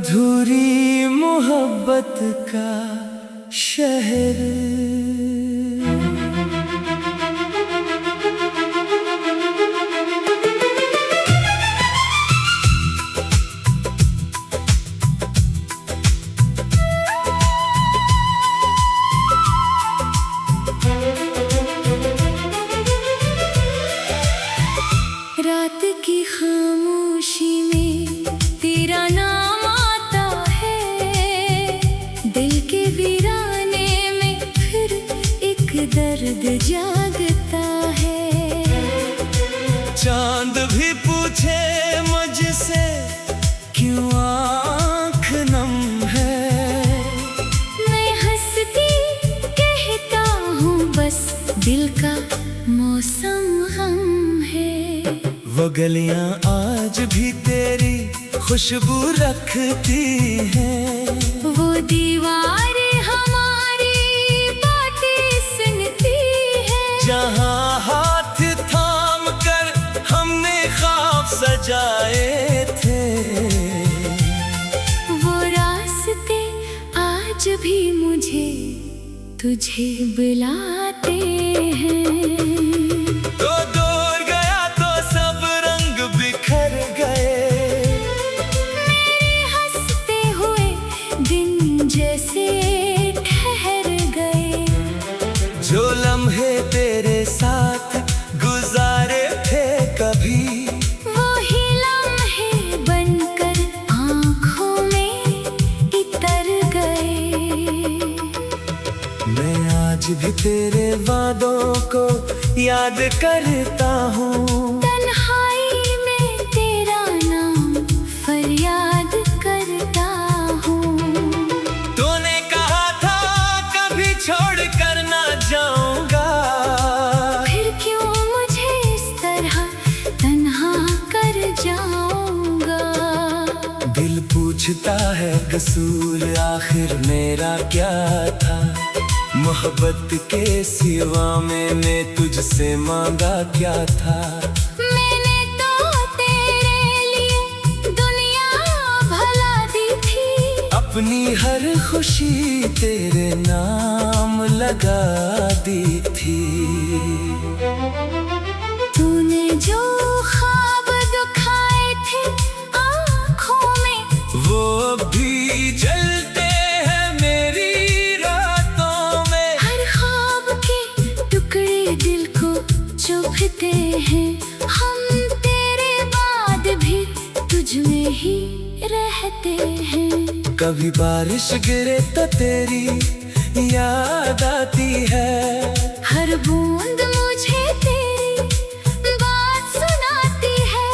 अधूरी मोहब्बत का शहर। रात की खामोशी में तेरा नाम आता है, दिल के वीराने में फिर एक दर्द जागता है। चांद भी पूछे मुझसे क्यों आँख नम है, मैं हंसती कहता हूँ बस दिल का मौसम गम है। वो गलियां आज भी तेरी खुशबू रखती हैं, वो दीवारें हमारी बातें सुनती हैं। जहाँ हाथ थाम कर हमने ख्वाब सजाए थे, वो रास्ते आज भी मुझे तुझे बुलाते हैं। तो दूर गया तो सब रंग बिखर गए, मेरे हंसते हुए दिन जैसे ठहर गए। जो लम्हे तेरे साथ गुजारे थे कभी, वही लम्हे बनकर आँखों में इतर गए। मैं आज भी तेरे वादों को याद करता हूँ, तन्हाई में तेरा नाम फरियाद करता हूँ। तूने कहा था कभी छोड़ कर ना जाऊंगा, फिर क्यों मुझे इस तरह तन्हा कर जाऊंगा। दिल पूछता है कसूर आखिर मेरा क्या था, मोहब्बत के सिवा मैंने तुझसे मांगा क्या था। मैंने तो तेरे लिए दुनिया भला दी थी, अपनी हर खुशी तेरे नाम लगा दी थी। तूने जो ख्वाब दिखाए थे आँखों में, वो भी जलते हैं मेरी रातों में। हर ख्वाब के टुकड़े दिल को चुभते हैं। हम तेरे बाद भी तुझ में ही रहते हैं। कभी बारिश गिरे तो तेरी याद आती है, हर बूंद मुझे तेरी बात सुनाती है।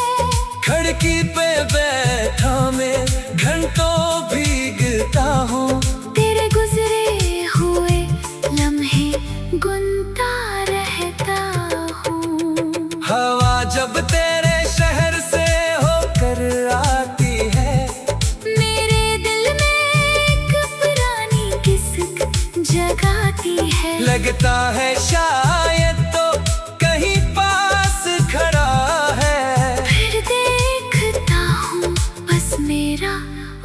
खिड़की पे बैठा मैं घंटों भीगता हूँ, तेरे गुजरे हुए लम्हे गुनता रहता हूँ। हवा जब तेरे शहर से होकर आती है, मेरे दिल में एक पुरानी किस्क जगाती है। लगता है शायद तो कहीं पास खड़ा है, फिर देखता हूँ बस मेरा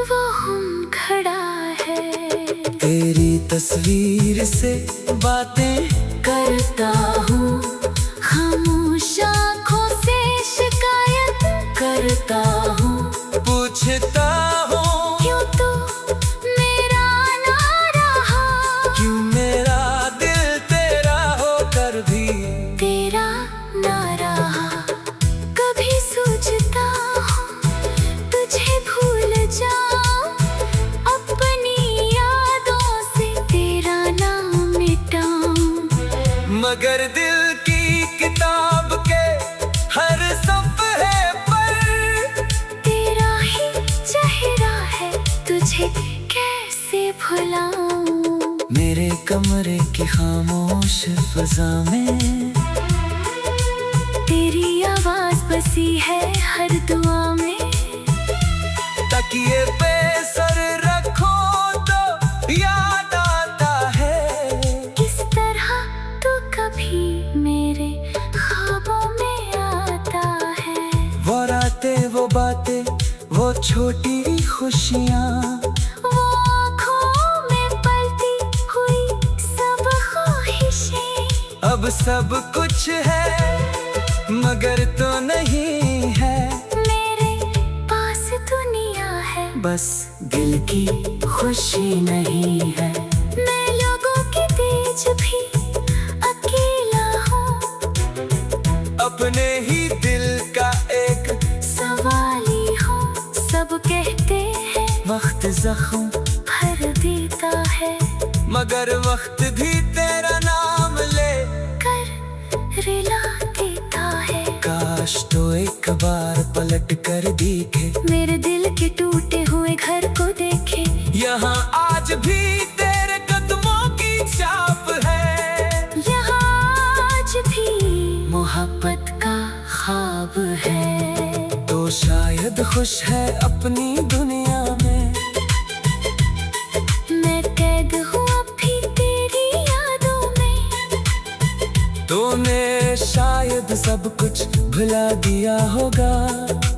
वो हम खड़ा है। तेरी तस्वीर से बातें करता हूँ, खामोश आँखों से शिकायत करता हूँ। पूछता हूँ क्यों तू मेरा ना रहा, क्यों मेरा दिल तेरा होकर भी तेरा ना रहा। कभी सोचता हूँ तुझे भूल जाऊं, अपनी यादों से तेरा नाम मिटाऊं। मगर दिल की किताब के हर सफ़े पर तेरा ही चेहरा है, तुझे कैसे भुलाऊं। मेरे कमरे की खामोश फ़ज़ा में तेरी आवाज बसी है हर दुआ में। तकिए पे सर रखो तो याद आता है, किस तरह तू कभी मेरे ख्वाबों में आता है। वो रातें वो बातें वो छोटी खुशियाँ, वो आँखों में पलती हुई सब ख्वाहिशें। अब सब कुछ है मगर तो नहीं है, मेरे पास दुनिया है, बस दिल की खुशी नहीं है। मैं लोगों के बीच भी अकेला हूँ, अपने ही दिल का एक सवाली हूँ। सब कहते हैं वक्त जख्म भर देता है, मगर वक्त भी तेरा नाम ले कर रिला देता है। काश तो एक बार पलट कर दिखे, मेरे दिल के टूटे हुए घर को देखे। यहाँ आज भी तेरे कदमों की छाप है, यहाँ आज भी मोहब्बत का ख्वाब है। तो शायद खुश है अपनी दुनिया में, मैं कैद हूँ अब भी तेरी यादों में। तूने शायद सब कुछ भुला दिया होगा,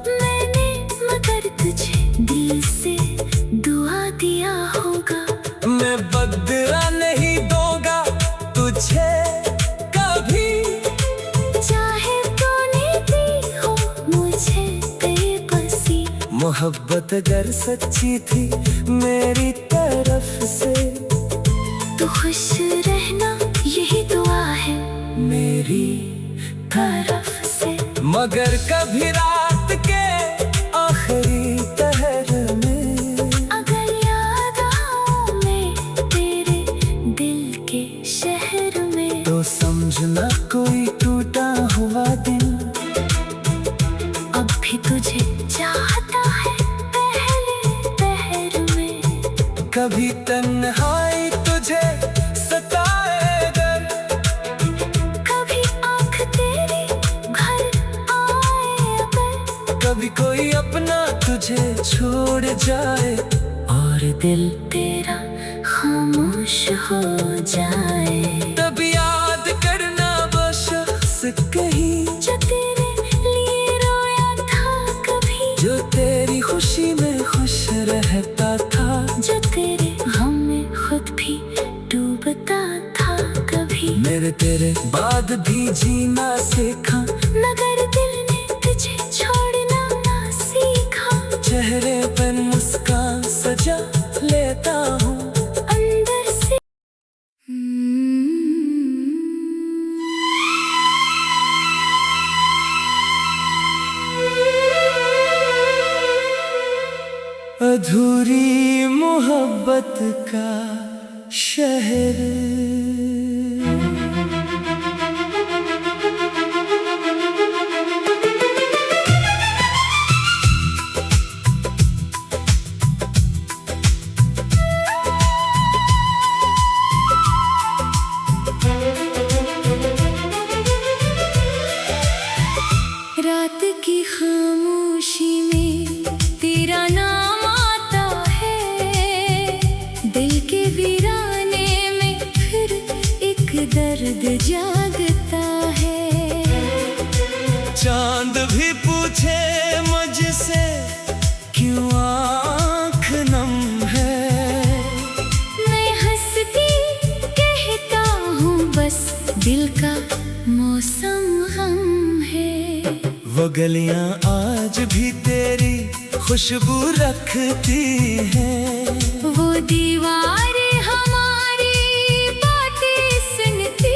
मैंने मगर तुझे दिल से दुआ दिया होगा। मैं बदला नहीं दूंगा तुझे कभी, चाहे तूने दी हो मुझे बेबसी। मोहब्बत अगर सच्ची थी मेरी तरफ से, तो खुश रहना यही दुआ है मेरी तरफ से। मगर कभी रात के आखिरी पहर में, अगर याद आऊं मैं तेरे दिल के शहर में, तो समझना कोई टूटा हुआ दिल अब भी तुझे चाहता है पहले पहर में। कभी तन्हाई तुझे सताए अगर, कभी आँख तेरी घर आए अगर, कभी कोई अपना तुझे छोड़ जाए और दिल तेरा खामोश हो जाए। तब याद करना वो शख्स कहीं, जो तेरे लिए रोया था कभी, जो तेरी खुशी में खुश रहता था, जो तेरे गम में खुद भी डूबता था कभी। मेरे तेरे बाद भी जीना सीखा, मगर दिल ने तुझे छोड़ना ना सीखा। चेहरे पर मुस्कान सजा लेता हूँ अंदर से अधूरी मोहब्बत का शहर। रात की खामोशी में तेरा नाम आता है, दिल के वीराने में फिर एक दर्द जागता है। चांद भी पूछे मुझसे क्यों आँख नम है, मैं हंसती कहता हूँ बस दिल का मौसम गम है। वो गलियां आज भी तेरी खुशबू रखती हैं, वो दीवारें हमारी बातें सुनती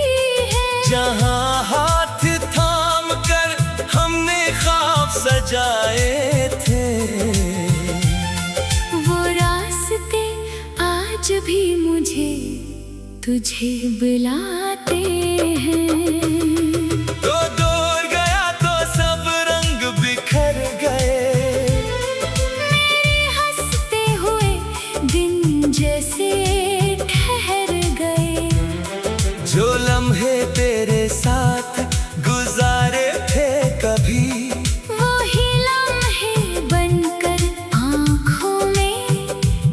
है। जहाँ हाथ थाम कर हमने ख्वाब सजाए थे, वो रास्ते आज भी मुझे तुझे बुलाते हैं। तो दूर गया तो सब रंग बिखर गए, मेरे हंसते हुए दिन जैसे ठहर गए। जो लम्हे तेरे साथ गुजारे थे कभी, वही लम्हे बनकर आँखों में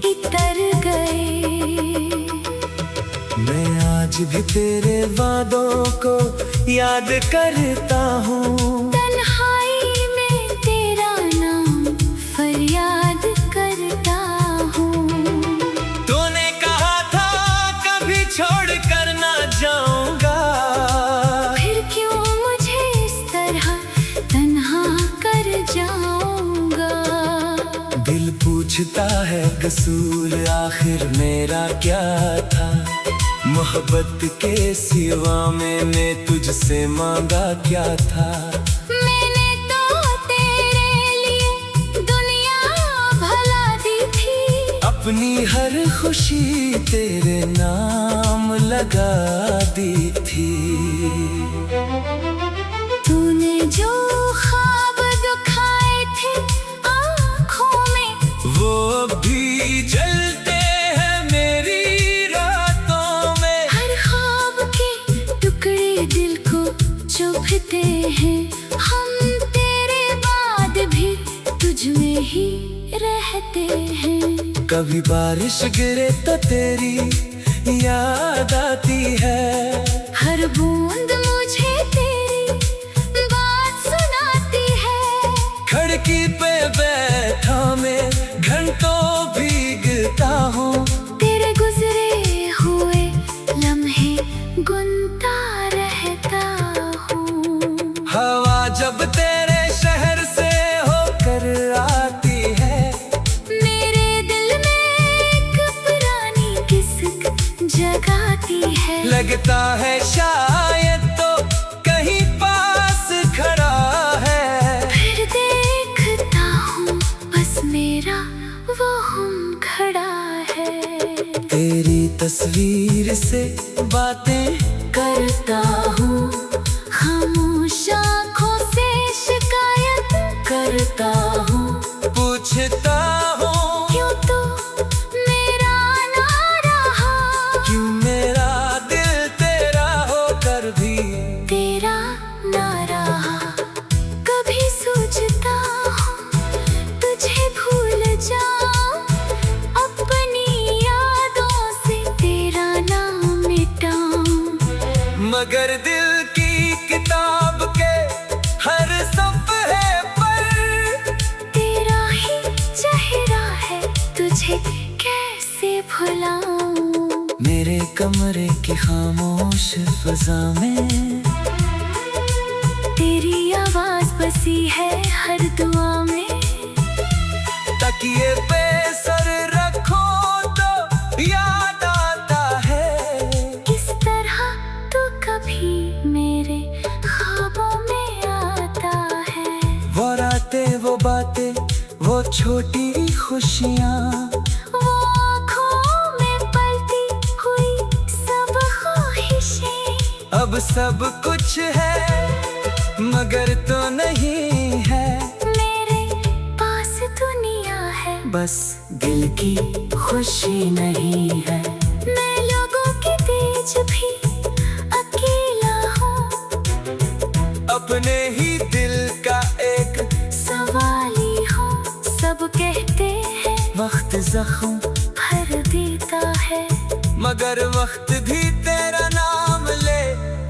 इतर गए। मैं आज भी तेरे वादों को याद करता हूँ, तन्हाई में तेरा नाम फरियाद करता छोड़ कर ना जाऊंगा। फिर क्यों मुझे इस तरह तन्हा कर जाऊंगा। दिल पूछता है कसूर आखिर मेरा क्या था। मोहब्बत के सिवा मैंने तुझसे मांगा क्या था। मैंने तो तेरे लिए दुनिया भला दी थी। अपनी हर खुशी तेरे नाम लगा दी थी। तूने जो ख्वाब दिखाए थे आँखों में, वो भी जलते हैं मेरी रातों में। हर ख्वाब के टुकड़े दिल को चुभते हैं। हम तेरे बाद भी तुझ में ही रहते हैं। कभी बारिश गिरे तो तेरी याद आती है। हर बूंद मुझे तेरी बात सुनाती है। खिड़की पे बैठा मैं घंटों भीगता हूँ। तेरे गुजरे हुए लम्हे गुनता रहता हूँ। हवा जब तेरे शहर से होकर आती है, मेरे दिल में एक पुरानी किस्क जगाती है। लगता है शायद तो कहीं पास खड़ा है। फिर देखता हूँ बस मेरा वो हम खड़ा है। तेरी तस्वीर से बातें करता हूँ, खामोश आँखों से शिकायत करता हूँ। पूछता हूँ क्यों तो मेरा ना रहा। क्यों मेरा दिल तेरा होकर भी तेरा ना रहा। कभी सोचता हूँ तुझे भूल जाऊं, अपनी यादों से तेरा नाम मिटाऊं। मगर दिल की किताब के हर सफ़े पर तेरा ही चेहरा है, तुझे कैसे भुलाऊं। मेरे कमरे की खामोश फ़ज़ा में तेरी आवाज बसी है हर दुआ में। तकिए पे सर रखो तो याद आता है। किस तरह तू कभी मेरे ख्वाबों में आता है। वो रातें वो बातें वो छोटी खुशियाँ, वो आँखों में पलती हुई सब ख्वाहिशें। अब सब कुछ है मगर तो नहीं है। मेरे पास दुनिया है, बस दिल की खुशी नहीं है। मैं लोगों के बीच भी अकेला हूँ। अपने ही दिल का एक सवाली हूँ। सब कहते हैं वक्त जख्म भर देता है, मगर वक्त भी तेरा नाम ले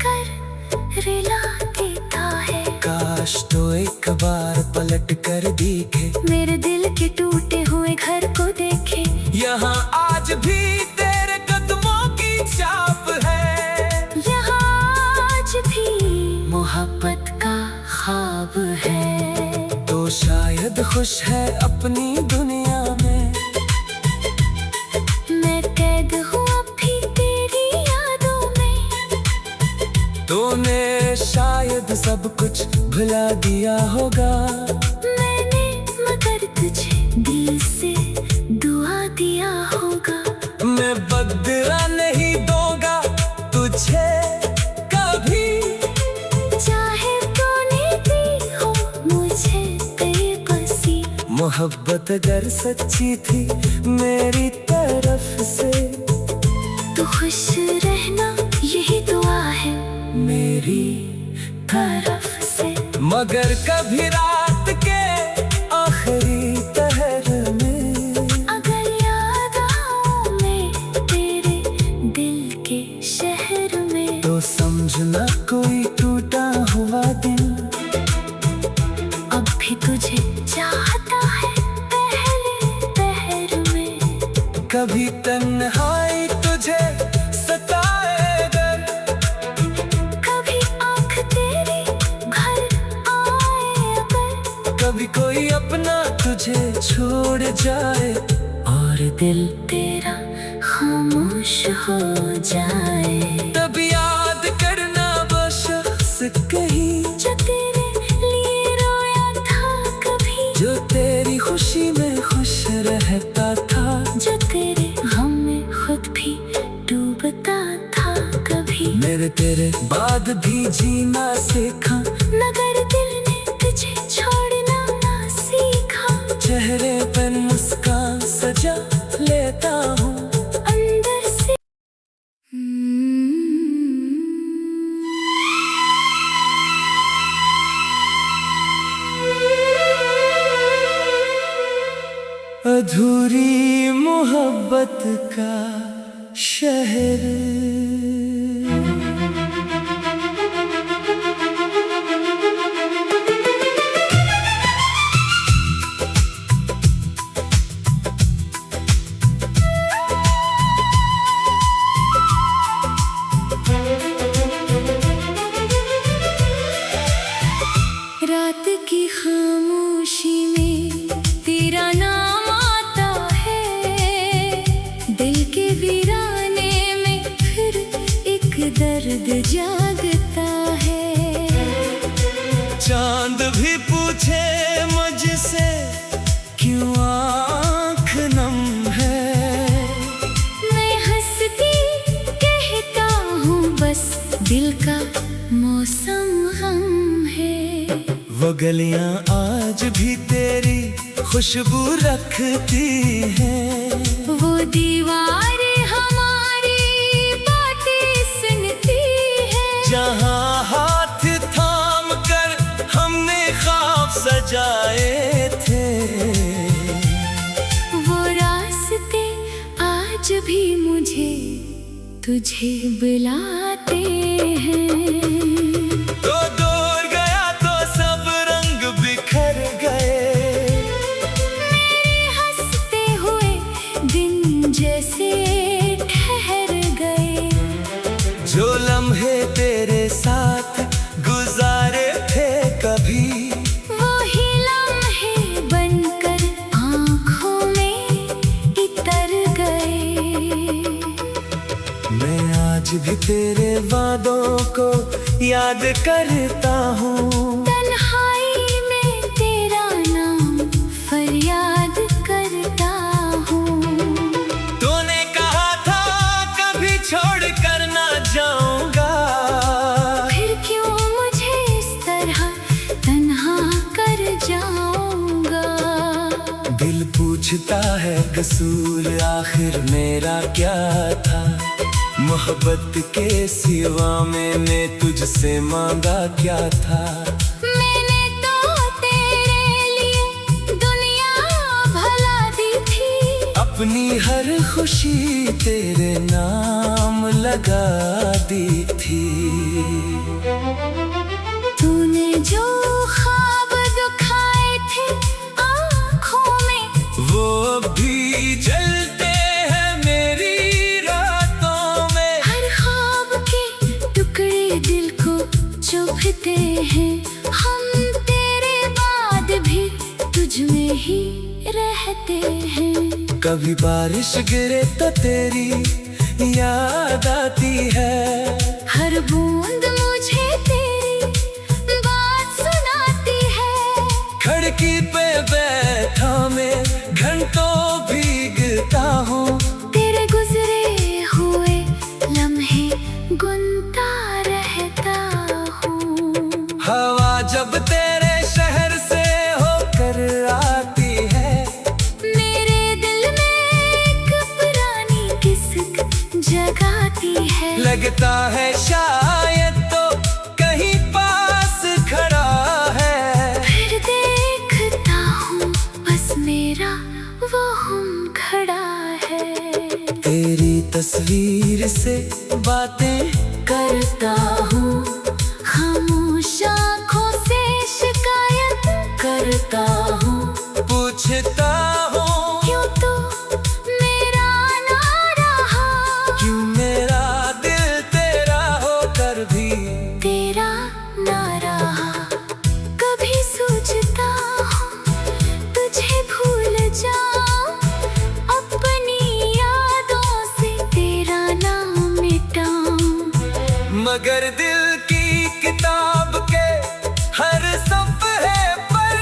कर रिला देता है। काश तो एक बार पलट कर दिखे, मेरे दिल के टूटे हुए घर को देखे। यहाँ आज भी तेरे कदमों की छाप है। यहाँ आज भी मोहब्बत का ख्वाब है। तो शायद खुश है अपनी दुनिया में। मैं कैद हूँ अब भी तेरी यादों में। तूने शायद सब कुछ भुला दिया होगा। मैंने मगर तुझे दिल से दुआ दिया होगा। मैं बदला नहीं दूंगा तुझे कभी, चाहे तूने दी हो मुझे बेबसी। मोहब्बत अगर सच्ची थी मेरी तरफ से, तू खुश रहना यही दुआ है मेरी तरफ से। मगर कभी रात के आखिरी पहर में अगर याद आऊं मैं तेरे दिल के शहर में, तो समझना कोई टूटा हुआ दिल अब भी तुझे चाहता है पहले पहर में। कभी तन्हाई तुझे सता जाए और दिल तेरा खामोश हो जाए। तब याद करना वो शख्स कहीं जो तेरे लिए रोया था कभी, जो तेरी खुशी में खुश रहता था, जो तेरे गम में खुद भी डूबता था कभी। मेरे तेरे बाद भी जीना सीखा, मगर दिल ने तुझे छोड़ना ना सीखा। चेहरे पर मुस्कान सजा लेता हूँ अंदर से अधूरी मोहब्बत का शहर। रात की खामोशी में तेरा नाम आता है। दिल के वीराने में फिर एक दर्द जागता है। चांद भी पूछे मुझसे क्यों आँख नम है, मैं हंसती कहता हूँ बस दिल का मौसम गम है। वो गलियां आज भी तेरी खुशबू रखती हैं, वो दीवारें हमारी बातें सुनती है। जहाँ हाथ थाम कर हमने ख्वाब सजाए थे, वो रास्ते आज भी मुझे तुझे बुलाते हैं। तो दूर गया तो सब रंग बिखर गए, मेरे हंसते हुए दिन जैसे ठहर गए। जो लम्हे तेरे साथ गुजारे थे कभी, वही लम्हे बनकर आँखों में इतर गए। मैं आज भी तेरे वादों को याद करता हूँ। तन्हाई में तेरा नाम फरियाद करता हूँ। तूने कहा था कभी छोड़ कर ना जाऊंगा, फिर क्यों मुझे इस तरह तन्हा कर जाऊंगा। दिल पूछता है कसूर आखिर मेरा क्या था, मोहब्बत के सिवा मैंने तुझसे मांगा क्या था। मैंने तो तेरे लिए दुनिया भला दी थी, अपनी हर खुशी तेरे नाम लगा दी थी। तूने जो ख्वाब दिखाए थे आँखों में, वो भी जलते हैं मेरी रातों में। हर ख्वाब के टुकड़े दिल को चुभते हैं। हम तेरे बाद भी तुझ में ही रहते हैं। कभी बारिश गिरे तो तेरी याद आती है, हर बूंद मुझे तेरी बात सुनाती है। खिड़की पे बैठा मैं घंटों भीगता हूँ, तेरे गुजरे हुए लम्हे गुनता रहता हूँ। हवा जब तेरे शहर से होकर आती है, मेरे दिल में एक पुरानी किस्क जगाती है। लगता है शायद तो कहीं पास खड़ा है। फिर देखता हूँ बस मेरा वो हम खड़ा है। तेरी तस्वीर से बातें करता हूँ, खामोश आँखों से शिकायत करता हूँ। पूछता हूँ क्यों तू मेरा ना रहा, क्यों मेरा दिल तेरा होकर भी तेरा ना रहा। कभी सोचता हूँ तुझे भूल जाऊं, मगर दिल की किताब के हर सफ़े पर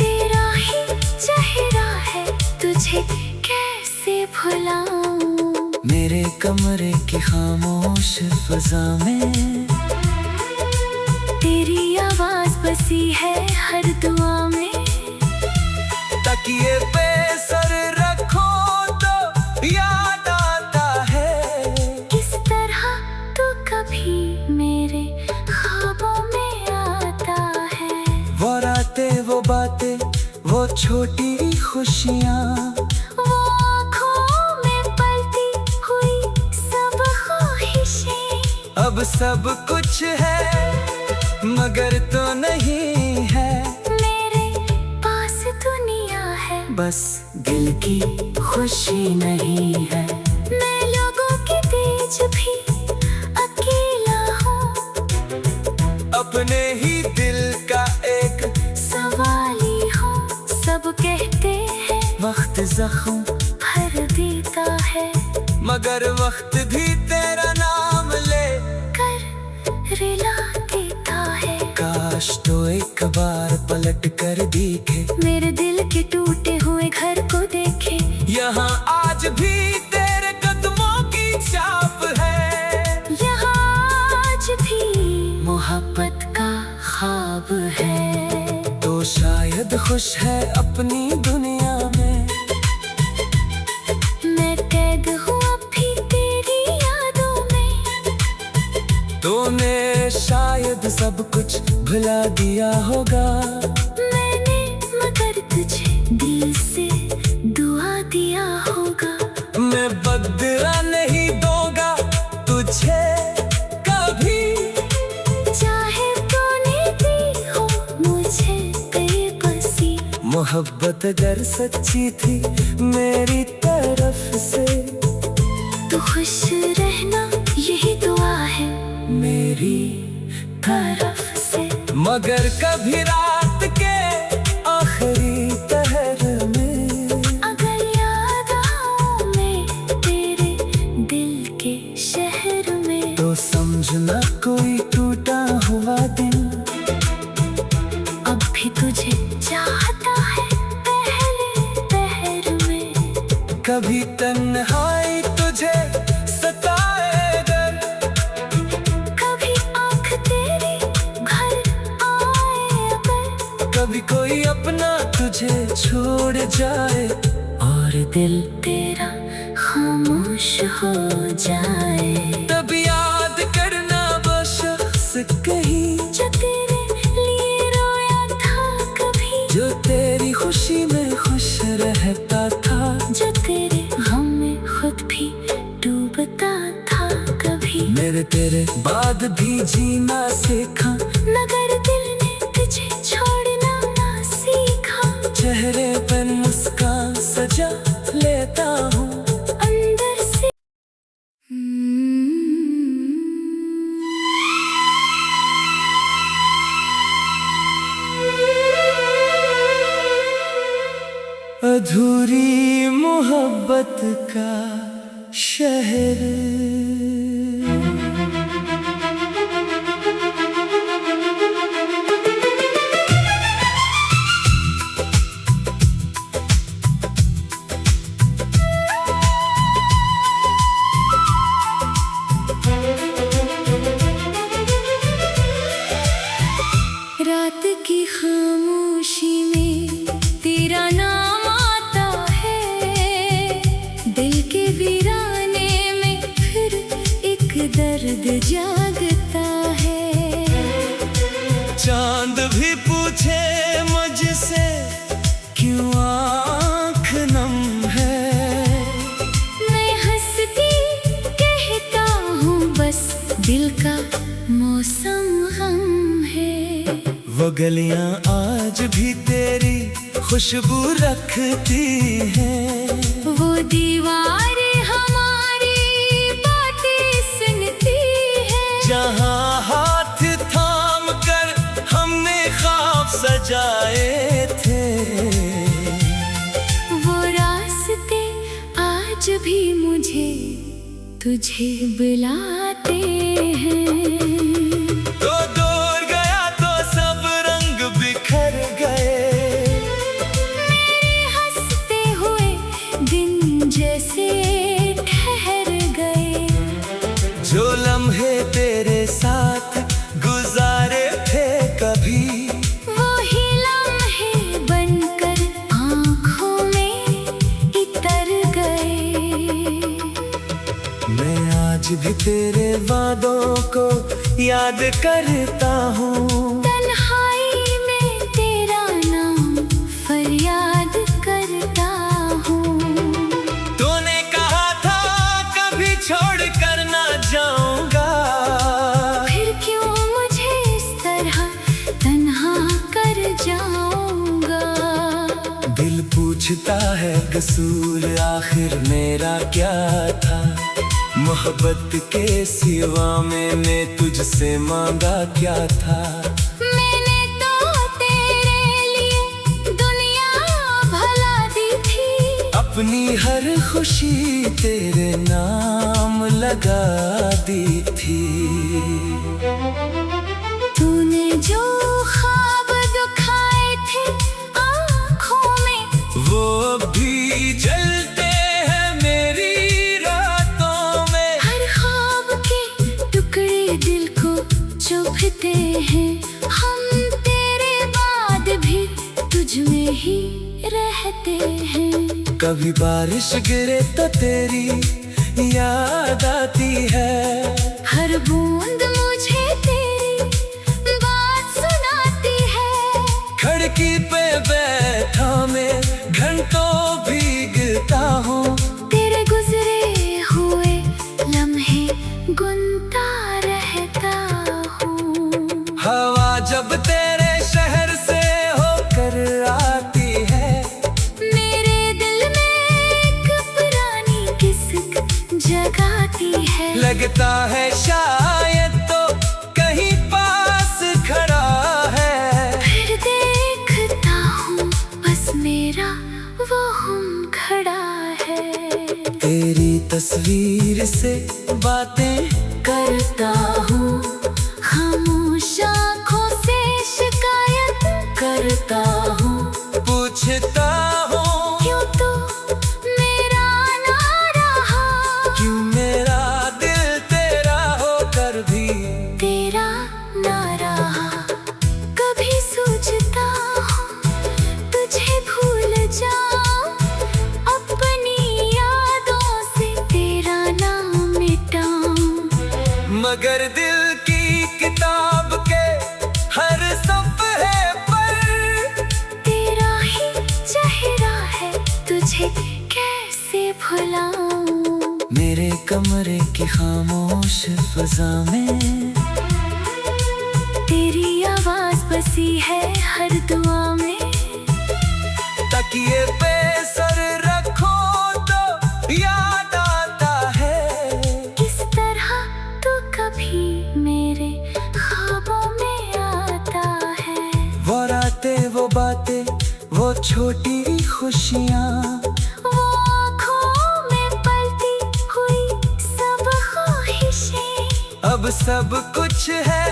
तेरा ही चेहरा है, तुझे कैसे भुलाऊं। मेरे कमरे की खामोश फ़ज़ा में तेरी आवाज बसी है हर दुआ में। तकिए पे सर रखो तो याद आता है, किस तरह तू कभी मेरे ख्वाबों में आता है। वो रातें, वो बातें, वो छोटी खुशियाँ, वो आँखों में पलती हुई सब ख्वाहिशें। अब सब कुछ है मगर तो नहीं है। मेरे पास दुनिया है, बस दिल की खुशी नहीं है। मैं लोगों के बीच भी अकेला हूँ, अपने ही दिल का एक सवाली हूँ। सब कहते हैं वक्त जख्म भर देता है, मगर वक्त भी तेरा नाम ले कर रिला देता है। काश तो एक बार पलट कर देखे, मेरे दिल के टूटे हुए घर को देखे। यहाँ आज भी तेरे कदमों की छाप है, यहाँ आज भी मोहब्बत का ख्वाब है। तो शायद खुश है अपनी दुनिया में। मैं कैद हूँ अब भी तेरी यादों में। तूने शायद सब कुछ भुला दिया होगा, मैंने मगर तुझे दिल से दुआ दिया होगा। मैं बदला नहीं दूंगा तुझे कभी, चाहे तूने दी हो मुझे बेबसी। मोहब्बत अगर सच्ची थी मेरी तरफ से, तो खुश रहना यही दुआ है मेरी तरफ से। मगर कभी रात के आखिरी पहर में अगर याद आऊं मैं तेरे दिल के शहर में, तो समझना कोई टूटा हुआ दिल अब भी तुझे चाहता है पहले पहर में। कभी तन्हाई तुझे सताए अगर, कभी आँख तेरी घर आए अगर, कभी कोई अपना तुझे छोड़ जाए और दिल तेरा खामोश हो जाए। तब याद करना वो शख्स कहीं, जो तेरे लिए रोया था कभी, जो तेरी खुशी में खुश रहता था, जो तेरे गम में खुद भी डूबता था कभी। मेरे तेरे बाद भी जीना सीखा, मगर दिल ने तुझे छोड़ना ना सीखा। चेहरे पर मुस्कान सजा लेता हूँ अंदर से अधूरी मोहब्बत का शहर। रात की खामोशी में तेरा नाम आता है, दिल के वीराने में फिर एक दर्द जागता है। चांद भी पूछे मुझसे क्यों आँख नम है, मैं हंसती कहता हूँ बस दिल का मौसम गम है। वो गलियां आज भी तेरी खुशबू रखती हैं, वो दीवारें हमारी बातें सुनती है। जहाँ हाथ थाम कर हमने ख्वाब सजाए थे, वो रास्ते आज भी मुझे तुझे बुलाते हैं। लम्हे तेरे साथ गुजारे थे कभी, वही लम्हे बनकर आँखों में इतर गए। मैं आज भी तेरे वादों को याद करता हूँ, तन्हाई में तेरा नाम फरियाद करता हूँ। तूने कहा था कभी छोड़ कर ना जाऊंगा, फिर क्यों मुझे इस तरह तन्हा कर जाऊंगा। दिल पूछता है कसूर आखिर मेरा क्या था, मोहब्बत के सिवा मैंने तुझसे मांगा क्या था। मैंने तो तेरे लिए दुनिया भला दी थी, अपनी हर खुशी तेरे नाम लगा दी थी। तूने जो ख्वाब दिखाए थे आँखों में, वो भी जलते हैं मेरी रातों में। हर ख्वाब के टुकड़े दिल को चुभते हैं, हम तेरे बाद भी तुझ में ही रहते हैं। कभी बारिश गिरे तो तेरी याद आती है, हर बूंद मुझे तेरी बात सुनाती है। खिड़की पे बैठा मैं घंटों भीगता हूँ, तेरे गुजरे हुए लम्हे गुनता रहता हूँ। हवा जब तेरे शहर से होकर आती है, मेरे दिल में एक पुरानी किस्क जगाती है। लगता है शायद तो कहीं पास खड़ा है। फिर देखता हूँ बस मेरा वो हम खड़ा है। तेरी तस्वीर से बातें करता हूँ, खामोश आँखों से शिकायत करता हूँ। पूछता हूँ क्यों तू मेरा ना रहा, क्यों मेरा दिल तेरा होकर भी तेरा ना रहा। कभी सोचता हूँ तुझे भूल जाऊं, अपनी यादों से तेरा नाम मिटाऊं। मगर दिल की किताब के हर सफ़े पर तेरा ही चेहरा है, तुझे कैसे भुलाऊं। मेरे कमरे की खामोश फ़ज़ा में तेरी आवाज बसी है हर दुआ में। तकिए पे सर रखो तो याद आता है, किस तरह तू कभी मेरे ख्वाबों में आता है। वो रातें वो बातें वो छोटी खुशियाँ, वो आँखों में पलती हुई सब ख्वाहिशें। अब सब कुछ है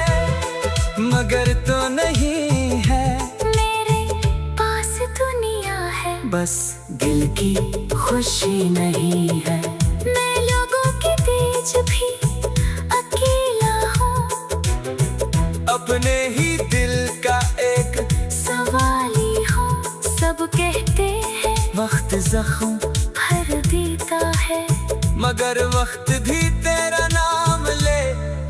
मगर तो नहीं है, मेरे पास दुनिया है बस दिल की खुशी नहीं है। मैं लोगों के बीच भी अकेला हूँ, अपने ही दिल का एक सवाली हूँ। सब कहते हैं वक्त जख्म भर देता है, मगर वक्त भी तेरा नाम ले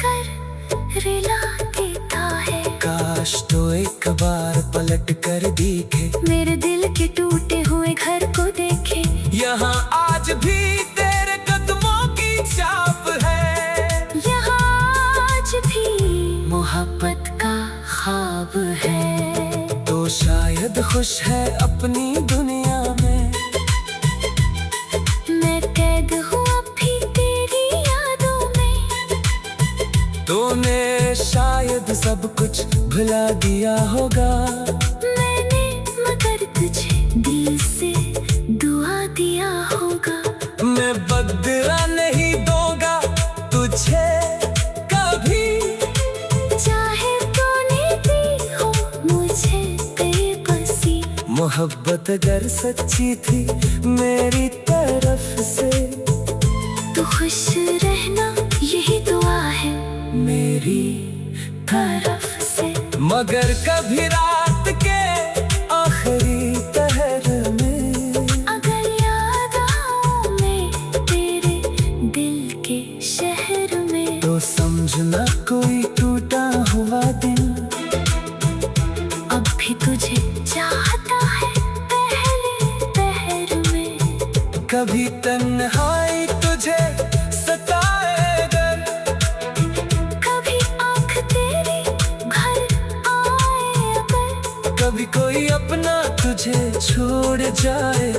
कर रिला देता है। काश तो एक बार पलट कर दिखे, मेरे दिल के टूटे हुए घर को देखे। यहाँ आज भी तेरे कदमों की छाप है, यहाँ आज भी मोहब्बत का ख्वाब है। तो शायद खुश है अपनी दुनिया में, मैं कैद हूँ अभी तेरी यादों में। तूने शायद सब कुछ भुला दिया होगा, मैंने मगर तुझे दिल से दुआ दिया होगा। मैं बदला नहीं दूंगा तुझे कभी, चाहे तूने दी हो मुझे बेबसी। मोहब्बत अगर सच्ची थी मेरी तरफ से, तू खुश रहना यही दुआ मेरी तरफ से। मगर कभी रात के आखिरी पहर में अगर याद आऊं मैं तेरे दिल के शहर में, तो समझना कोई टूटा हुआ दिल अब भी तुझे चाहता है पहले पहर में। कभी तन्हाई तुझे सताए अगर, कभी आँख तेरी घर आए अगर, कभी कोई अपना तुझे छोड़ जाए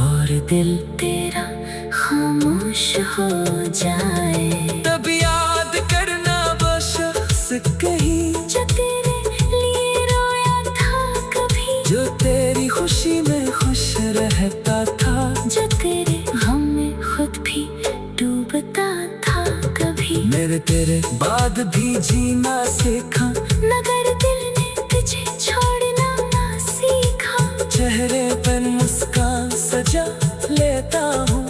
और दिल तेरा खामोश हो जाए, तब याद करना वो शख्स कहीं जो तेरे लिए रोया था कभी, जो तेरी खुशी में खुश रहता था, जो तेरे गम में खुद भी डूबता था कभी। मेरे तेरे बाद भी जीना सीखा, मगर दिल ने तुझे छोड़ना ना सीखा। चेहरे पर मुस्कान सजा लेता हूँ,